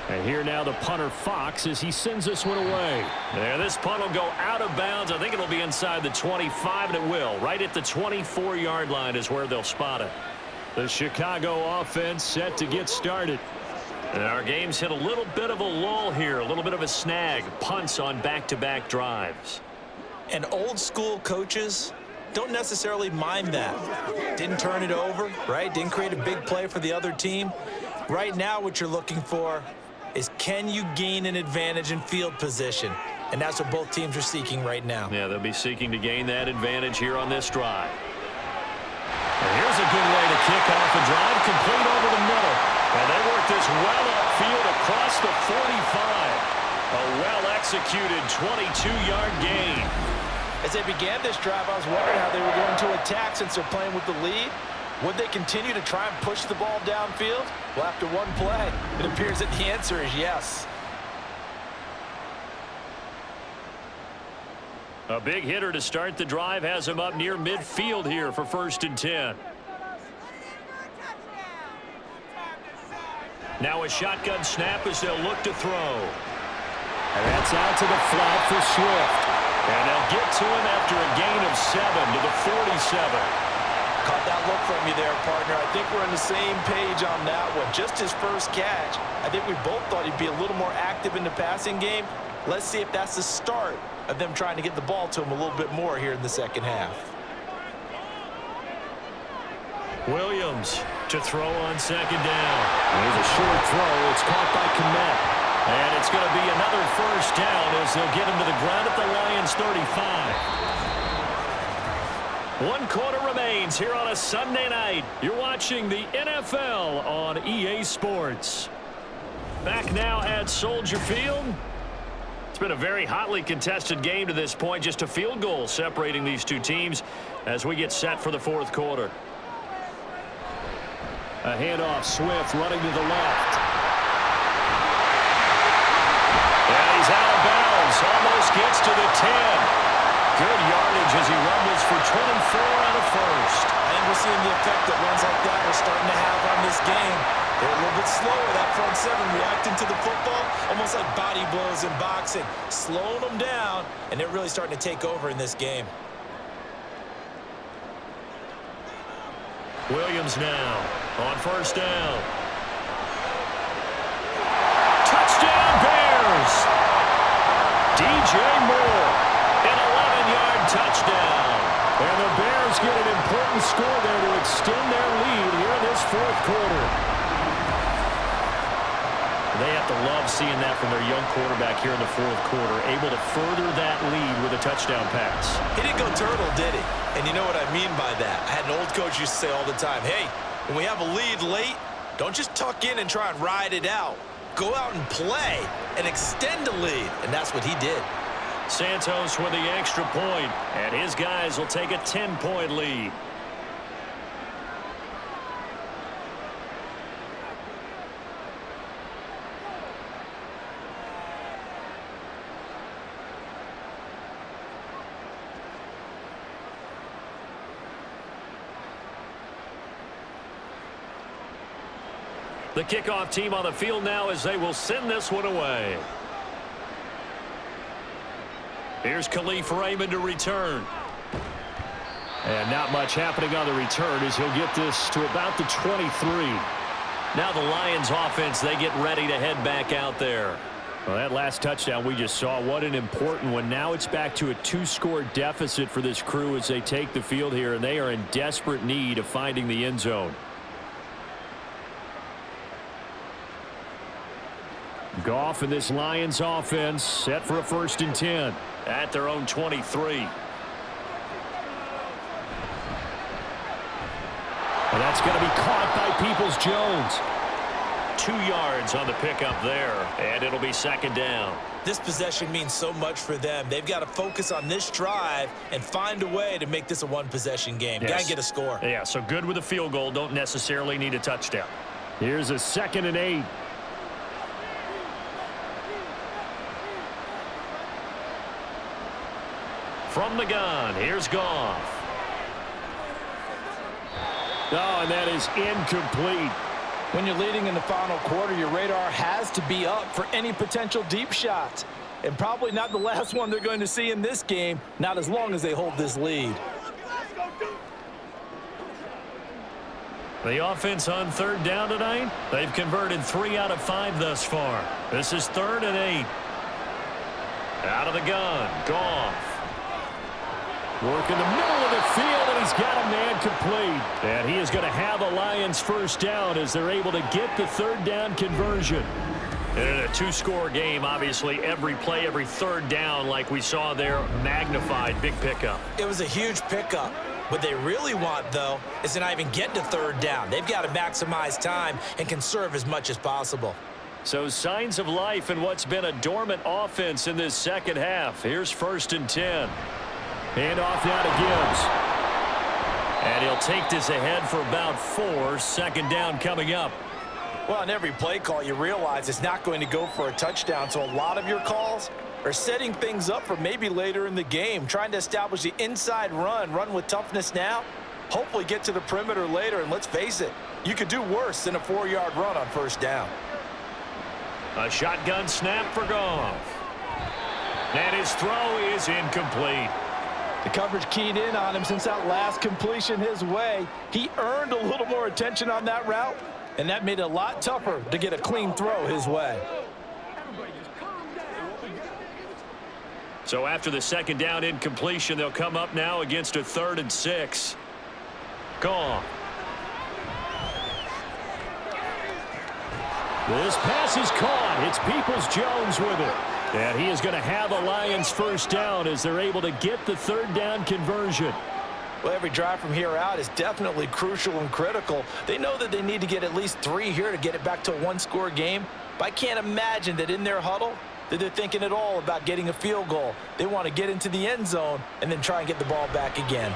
And here now the punter Fox as he sends this one away. Yeah, this punt will go out of bounds. I think it'll be inside the 25, and it will. Right at the 24-yard line is where they'll spot it. The Chicago offense set to get started. And our game's hit a little bit of a lull here, a little bit of a snag. Punts on back-to-back drives. And old school coaches don't necessarily mind that. Didn't turn it over, right? Didn't create a big play for the other team. Right now what you're looking for is, can you gain an advantage in field position? And that's what both teams are seeking right now. Yeah, they'll be seeking to gain that advantage here on this drive. And here's a good way to kick off a drive, complete over the middle. And they work this well upfield across the 45. A well-executed 22-yard gain. As they began this drive, I was wondering how they were going to attack since they're playing with the lead. Would they continue to try and push the ball downfield? Well, after one play, it appears that the answer is yes. A big hitter to start the drive has him up near midfield here for 1st and 10. Now a shotgun snap as they'll look to throw. And that's out to the flat for Swift. And they'll get to him after a gain of 7 to the 47. Caught that look from you there, partner. I think we're on the same page on that one. Just his first catch. I think we both thought he'd be a little more active in the passing game. Let's see if that's the start of them trying to get the ball to him a little bit more here in the second half. Williams to throw on 2nd down. Here's a short throw. It's caught by Kmet. And it's going to be another 1st down as they'll get him to the ground at the Lions' 35. 1 quarter remains here on a Sunday night. You're watching the NFL on EA Sports. Back now at Soldier Field. It's been a very hotly contested game to this point. Just a field goal separating these two teams as we get set for the 4th quarter. A handoff, Swift running to the left. And he's out of bounds. Almost gets to the 10. Good yardage as he rumbles for 24 and a 1st. And we're seeing the effect that runs like that are starting to have on this game. They're a little bit slower, that front 7, reacting to the football, almost like body blows in boxing, slowing them down, and they're really starting to take over in this game. Williams now on 1st down. Touchdown Bears! DJ Moore, an 11-yard touchdown. And the Bears get an important score there to extend their lead here in this 4th quarter. They have to love seeing that from their young quarterback here in the 4th quarter, able to further that lead with a touchdown pass. He didn't go turtle, did he? And you know what I mean by that. I had an old coach used to say all the time, hey, when we have a lead late, don't just tuck in and try and ride it out. Go out and play and extend the lead. And that's what he did. Santos with the extra point, and his guys will take a 10-point lead. The kickoff team on the field now as they will send this one away. Here's Khalif Raymond to return. And not much happening on the return as he'll get this to about the 23. Now the Lions offense, they get ready to head back out there. Well, that last touchdown we just saw, what an important one. Now it's back to a 2-score deficit for this crew as they take the field here, and they are in desperate need of finding the end zone. Goff and this Lions offense set for a 1st and 10. At their own 23. And that's going to be caught by Peoples-Jones. 2 yards on the pickup there, and it'll be 2nd down. This possession means so much for them. They've got to focus on this drive and find a way to make this a 1-possession game. Yes. Got to get a score. Yeah, so good with a field goal. Don't necessarily need a touchdown. Here's a 2nd and 8. From the gun, here's Goff. Oh, and that is incomplete. When you're leading in the final quarter, your radar has to be up for any potential deep shots. And probably not the last one they're going to see in this game, not as long as they hold this lead. The offense on 3rd down tonight, they've converted 3 out of 5 thus far. This is 3rd and 8. Out of the gun, Goff. Work in the middle of the field, and he's got a man complete. And he is going to have a Lions 1st down as they're able to get the 3rd down conversion. And in a 2-score game, obviously, every play, every 3rd down, like we saw there, magnified. Big pickup. It was a huge pickup. What they really want, though, is to not even get to 3rd down. They've got to maximize time and conserve as much as possible. So signs of life in what's been a dormant offense in this 2nd half. Here's 1st and 10. Hand off now to Gibbs. And he'll take this ahead for about 4. 2nd down coming up. Well, on every play call, you realize it's not going to go for a touchdown. So a lot of your calls are setting things up for maybe later in the game, trying to establish the inside run with toughness now, hopefully get to the perimeter later. And let's face it, you could do worse than a 4-yard run on 1st down. A shotgun snap for Goff. And his throw is incomplete. The coverage keyed in on him since that last completion his way. He earned a little more attention on that route, and that made it a lot tougher to get a clean throw his way. So after the 2nd down incompletion, they'll come up now against a 3rd and 6. Goff. This pass is caught. It's Peoples-Jones with it. And he is going to have a Lions 1st down as they're able to get the 3rd down conversion. Well, every drive from here out is definitely crucial and critical. They know that they need to get at least 3 here to get it back to a 1-score game. But I can't imagine that in their huddle that they're thinking at all about getting a field goal. They want to get into the end zone and then try and get the ball back again.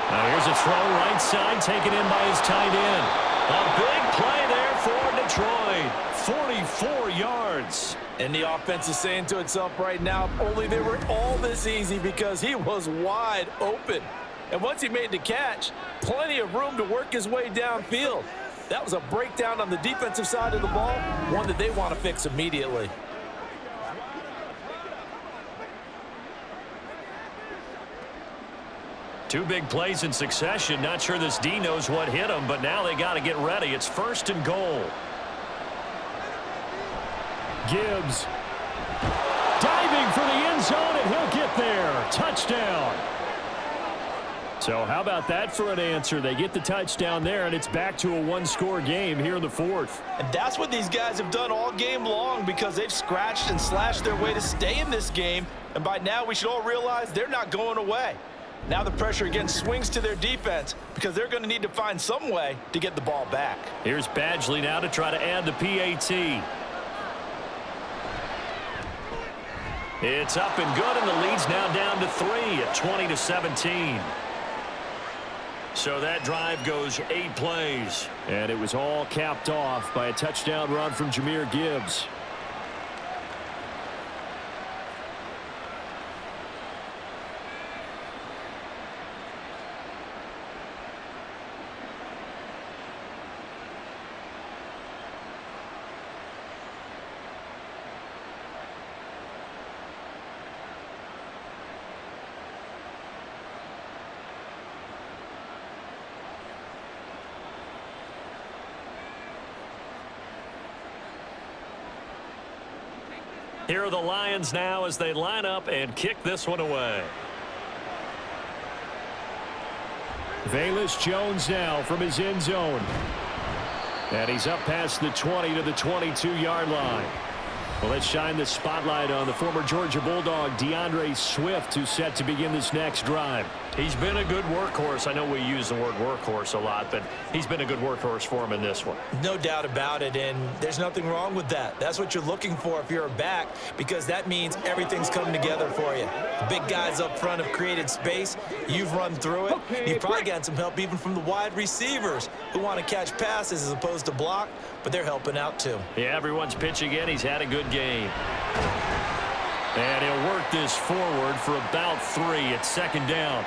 Now here's a throw right side taken in by his tight end. A big play there for Detroit. 44 yards. And the offense is saying to itself right now, only they were all this easy because he was wide open. And once he made the catch, plenty of room to work his way downfield. That was a breakdown on the defensive side of the ball, one that they want to fix immediately. Two big plays in succession. Not sure this D knows what hit him, but now they got to get ready. It's 1st and goal. Gibbs diving for the end zone, and he'll get there. Touchdown. So how about that for an answer? They get the touchdown there, and it's back to a 1-score game here in the 4th. And that's what these guys have done all game long because they've scratched and slashed their way to stay in this game. And by now, we should all realize they're not going away. Now the pressure again swings to their defense because they're going to need to find some way to get the ball back. Here's Badgley now to try to add the PAT. It's up and good, and the lead's now down to 3 at 20-17. So that drive goes 8 plays, and it was all capped off by a touchdown run from Jahmyr Gibbs. Here are the Lions now as they line up and kick this one away. Velus-Jones now from his end zone. And he's up past the 20 to the 22-yard line. Well, let's shine the spotlight on the former Georgia Bulldog, DeAndre Swift, who's set to begin this next drive. He's been a good workhorse. I know we use the word workhorse a lot, but he's been a good workhorse for him in this one. No doubt about it, and there's nothing wrong with that. That's what you're looking for if you're a back, because that means everything's coming together for you. The big guys up front have created space. You've run through it. You've probably gotten some help even from the wide receivers who want to catch passes as opposed to block, but they're helping out too. Yeah, everyone's pitching in. He's had a good game. And he'll work this forward for about 3. It's second down.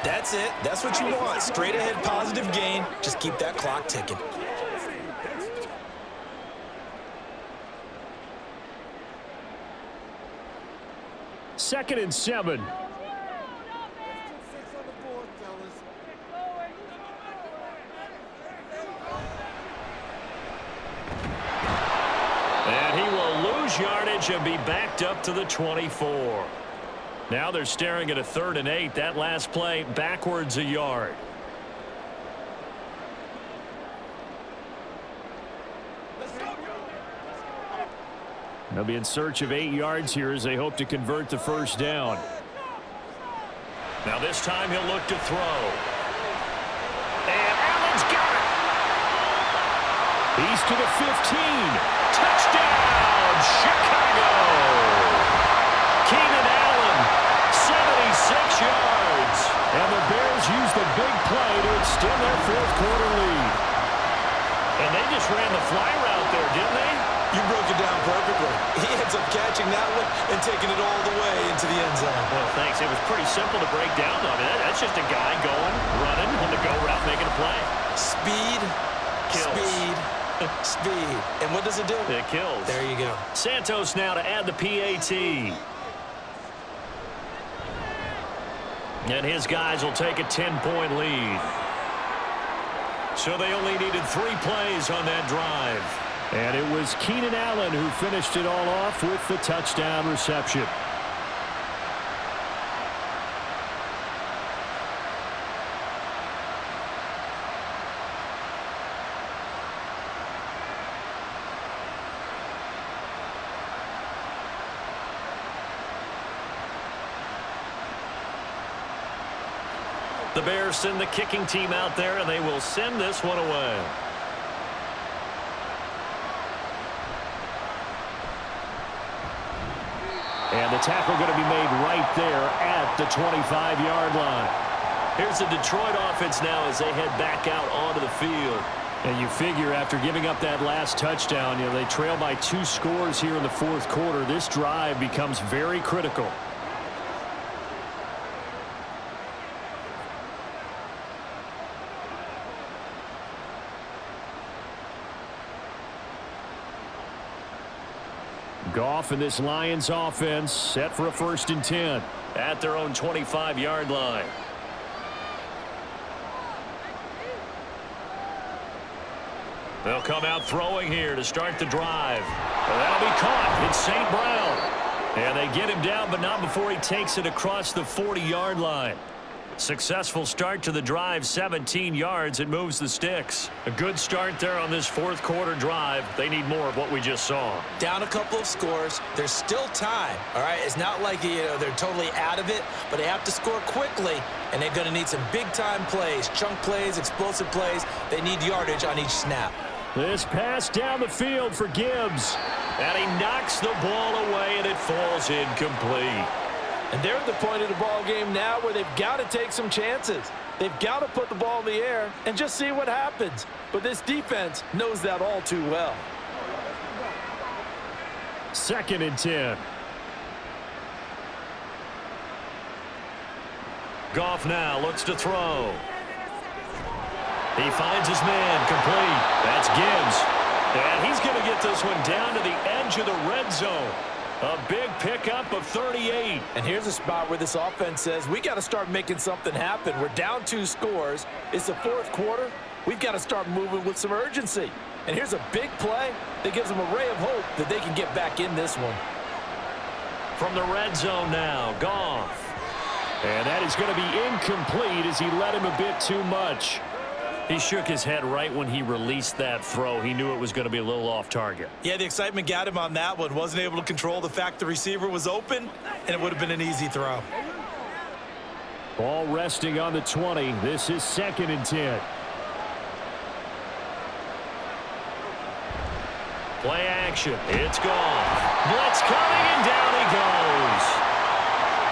That's it. That's what you want. Straight ahead, positive gain. Just keep that clock ticking. Second and 7. And he will lose yardage and be backed up to the 24. Now they're staring at a 3rd and 8. That last play backwards a yard. They'll be in search of 8 yards here as they hope to convert the first down. Now this time he'll look to throw. And Allen's got it. He's to the 15. Touchdown, Chicago. Keenan Allen, 76 yards. And the Bears use the big play to extend their fourth-quarter lead. And they just ran the fly route there, didn't they? You broke it down perfectly. He ends up catching that one and taking it all the way into the end zone. Well, thanks. It was pretty simple to break down, though. I mean, that's just a guy going, running on the go route, making a play. Speed, Kills. speed, speed. And what does it do? It kills. There you go. Santos now to add the PAT. And his guys will take a 10-point lead. So they only needed 3 plays on that drive. And it was Keenan Allen who finished it all off with the touchdown reception. The Bears send the kicking team out there, and they will send this one away. And the tackle going to be made right there at the 25-yard line. Here's the Detroit offense now as they head back out onto the field. And you figure after giving up that last touchdown, they trail by 2 scores here in the fourth quarter. This drive becomes very critical. Goff and this Lions offense set for a 1st and 10. At their own 25-yard line. They'll come out throwing here to start the drive. Well, that'll be caught. It's St. Brown. And they get him down, but not before he takes it across the 40-yard line. Successful start to the drive, 17 yards. It moves the Stix. A good start there on this fourth quarter drive. They need more of what we just saw. Down a couple of scores. There's still time, all right? It's not like they're totally out of it, but they have to score quickly, and they're going to need some big-time plays, chunk plays, explosive plays. They need yardage on each snap. This pass down the field for Gibbs. And he knocks the ball away, and it falls incomplete. And they're at the point of the ball game now where they've got to take some chances. They've got to put the ball in the air and just see what happens. But this defense knows that all too well. 2nd and 10. Goff now looks to throw. He finds his man complete. That's Gibbs. And he's going to get this one down to the edge of the red zone. A big pickup of 38. And here's a spot where this offense says, we got to start making something happen. We're down 2 scores. It's the fourth quarter. We've got to start moving with some urgency. And here's a big play that gives them a ray of hope that they can get back in this one. From the red zone now, Goff. And that is going to be incomplete as he led him a bit too much. He shook his head right when he released that throw. He knew it was going to be a little off target. Yeah, the excitement got him on that one. Wasn't able to control the fact the receiver was open, and it would have been an easy throw. Ball resting on the 20. This is 2nd and 10. Play action. It's gone. Blitz coming, and down he goes.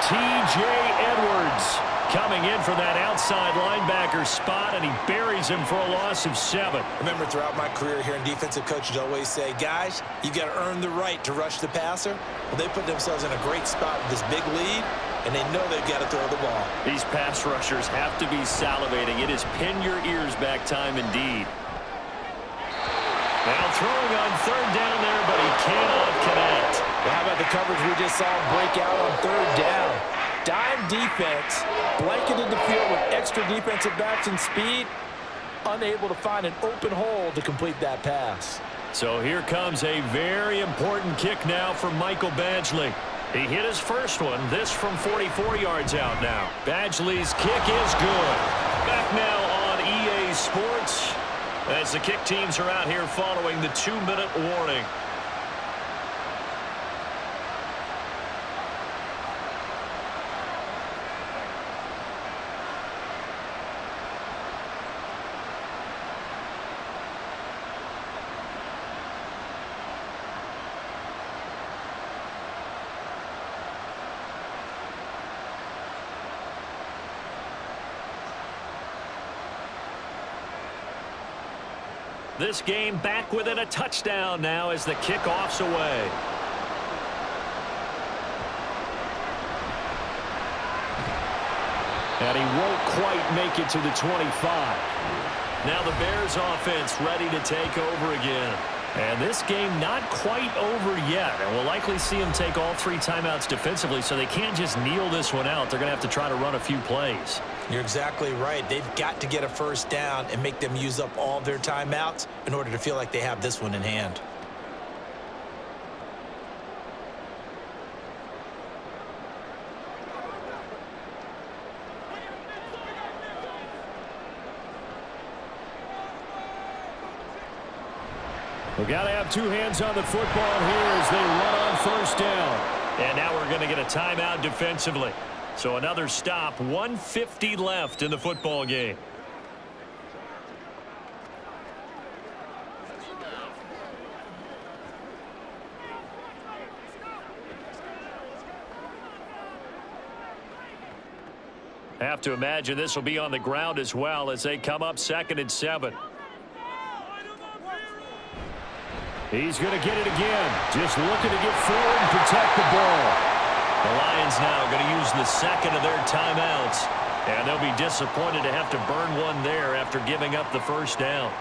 T.J. Edwards coming in for that outside linebacker spot, and he buries him for a loss of 7. Remember, throughout my career here in defensive coaches always say, guys, you've got to earn the right to rush the passer. Well, they put themselves in a great spot with this big lead, and they know they've got to throw the ball. These pass rushers have to be salivating. It is pin your ears back time indeed. Now throwing on 3rd down there, but he cannot connect. Well, how about the coverage we just saw break out on 3rd down? Dime defense, blanketed the field with extra defensive backs and speed, unable to find an open hole to complete that pass. So here comes a very important kick now from Michael Badgley. He hit his first one, this from 44 yards out now. Badgley's kick is good. Back now on EA Sports as the kick teams are out here following the 2-minute warning. This game back within a touchdown now as the kickoff's away. And he won't quite make it to the 25. Now the Bears offense ready to take over again. And this game not quite over yet. And we'll likely see them take all 3 timeouts defensively, so they can't just kneel this one out. They're going to have to try to run a few plays. You're exactly right. They've got to get a first down and make them use up all their timeouts in order to feel like they have this one in hand. We've got to have 2 hands on the football here as they run on 1st down. And now we're going to get a timeout defensively. So another stop, 1:50 left in the football game. Have to imagine this will be on the ground as well as they come up 2nd and 7. He's going to get it again. Just looking to get forward and protect the ball. The Lions now going to use the 2nd of their timeouts. And they'll be disappointed to have to burn one there after giving up the 1st down.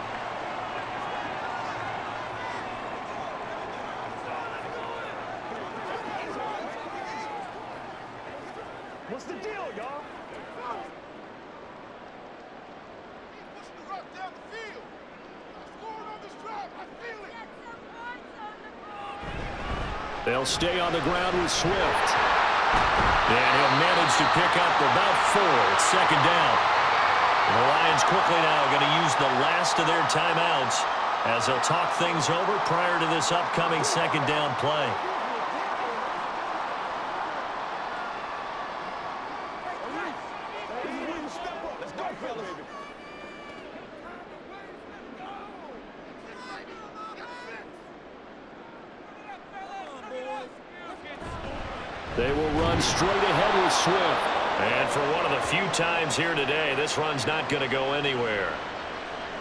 What's the deal, y'all? They'll stay on the ground with Swift. And he'll manage to pick up about 4. It's 2nd down. And the Lions quickly now going to use the last of their timeouts as they'll talk things over prior to this upcoming 2nd down play. They will run straight ahead with Swift. And for one of the few times here today, this run's not going to go anywhere.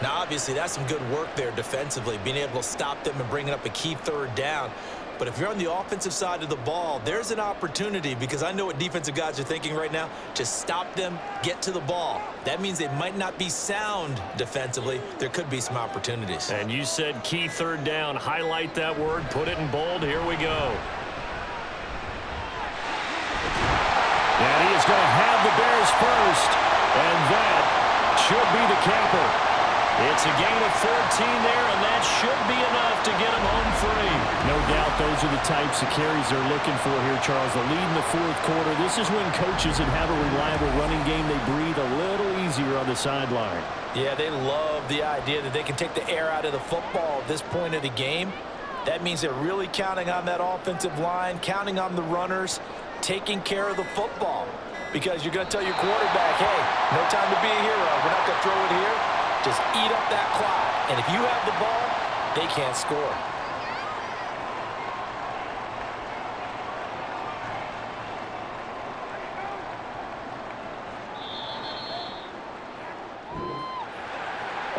Now, obviously, that's some good work there defensively, being able to stop them and bringing up a key 3rd down. But if you're on the offensive side of the ball, there's an opportunity, because I know what defensive guys are thinking right now, to stop them, get to the ball. That means they might not be sound defensively. There could be some opportunities. And you said key 3rd down. Highlight that word. Put it in bold. Here we go. And he is going to have the Bears first. And that should be the capper. It's a gain of 14 there, and that should be enough to get them home free. No doubt those are the types of carries they're looking for here, Charles. The lead in the 4th quarter. This is when coaches that have a reliable running game, they breathe a little easier on the sideline. Yeah, they love the idea that they can take the air out of the football at this point of the game. That means they're really counting on that offensive line, counting on the runners, taking care of the football. Because you're going to tell your quarterback, hey, no time to be a hero. We're not going to throw it here. Just eat up that clock. And if you have the ball, they can't score.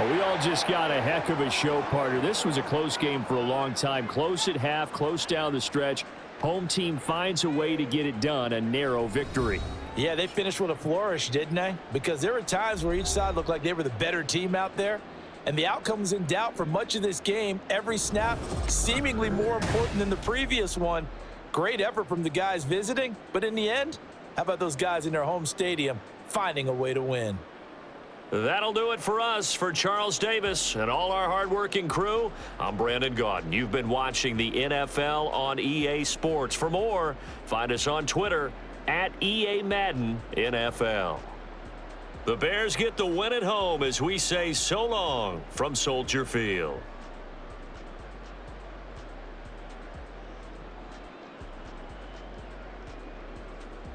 Oh, we all just got a heck of a show, partner. This was a close game for a long time. Close at half, close down the stretch. Home team finds a way to get it done, a narrow victory. Yeah, they finished with a flourish, didn't they? Because there were times where each side looked like they were the better team out there. And the outcome was in doubt for much of this game. Every snap seemingly more important than the previous one. Great effort from the guys visiting. But in the end, how about those guys in their home stadium finding a way to win? That'll do it for us. For Charles Davis and all our hardworking crew, I'm Brandon Gaudin. You've been watching the NFL on EA Sports. For more, find us on Twitter at EA Madden NFL. The Bears get the win at home as we say so long from Soldier Field.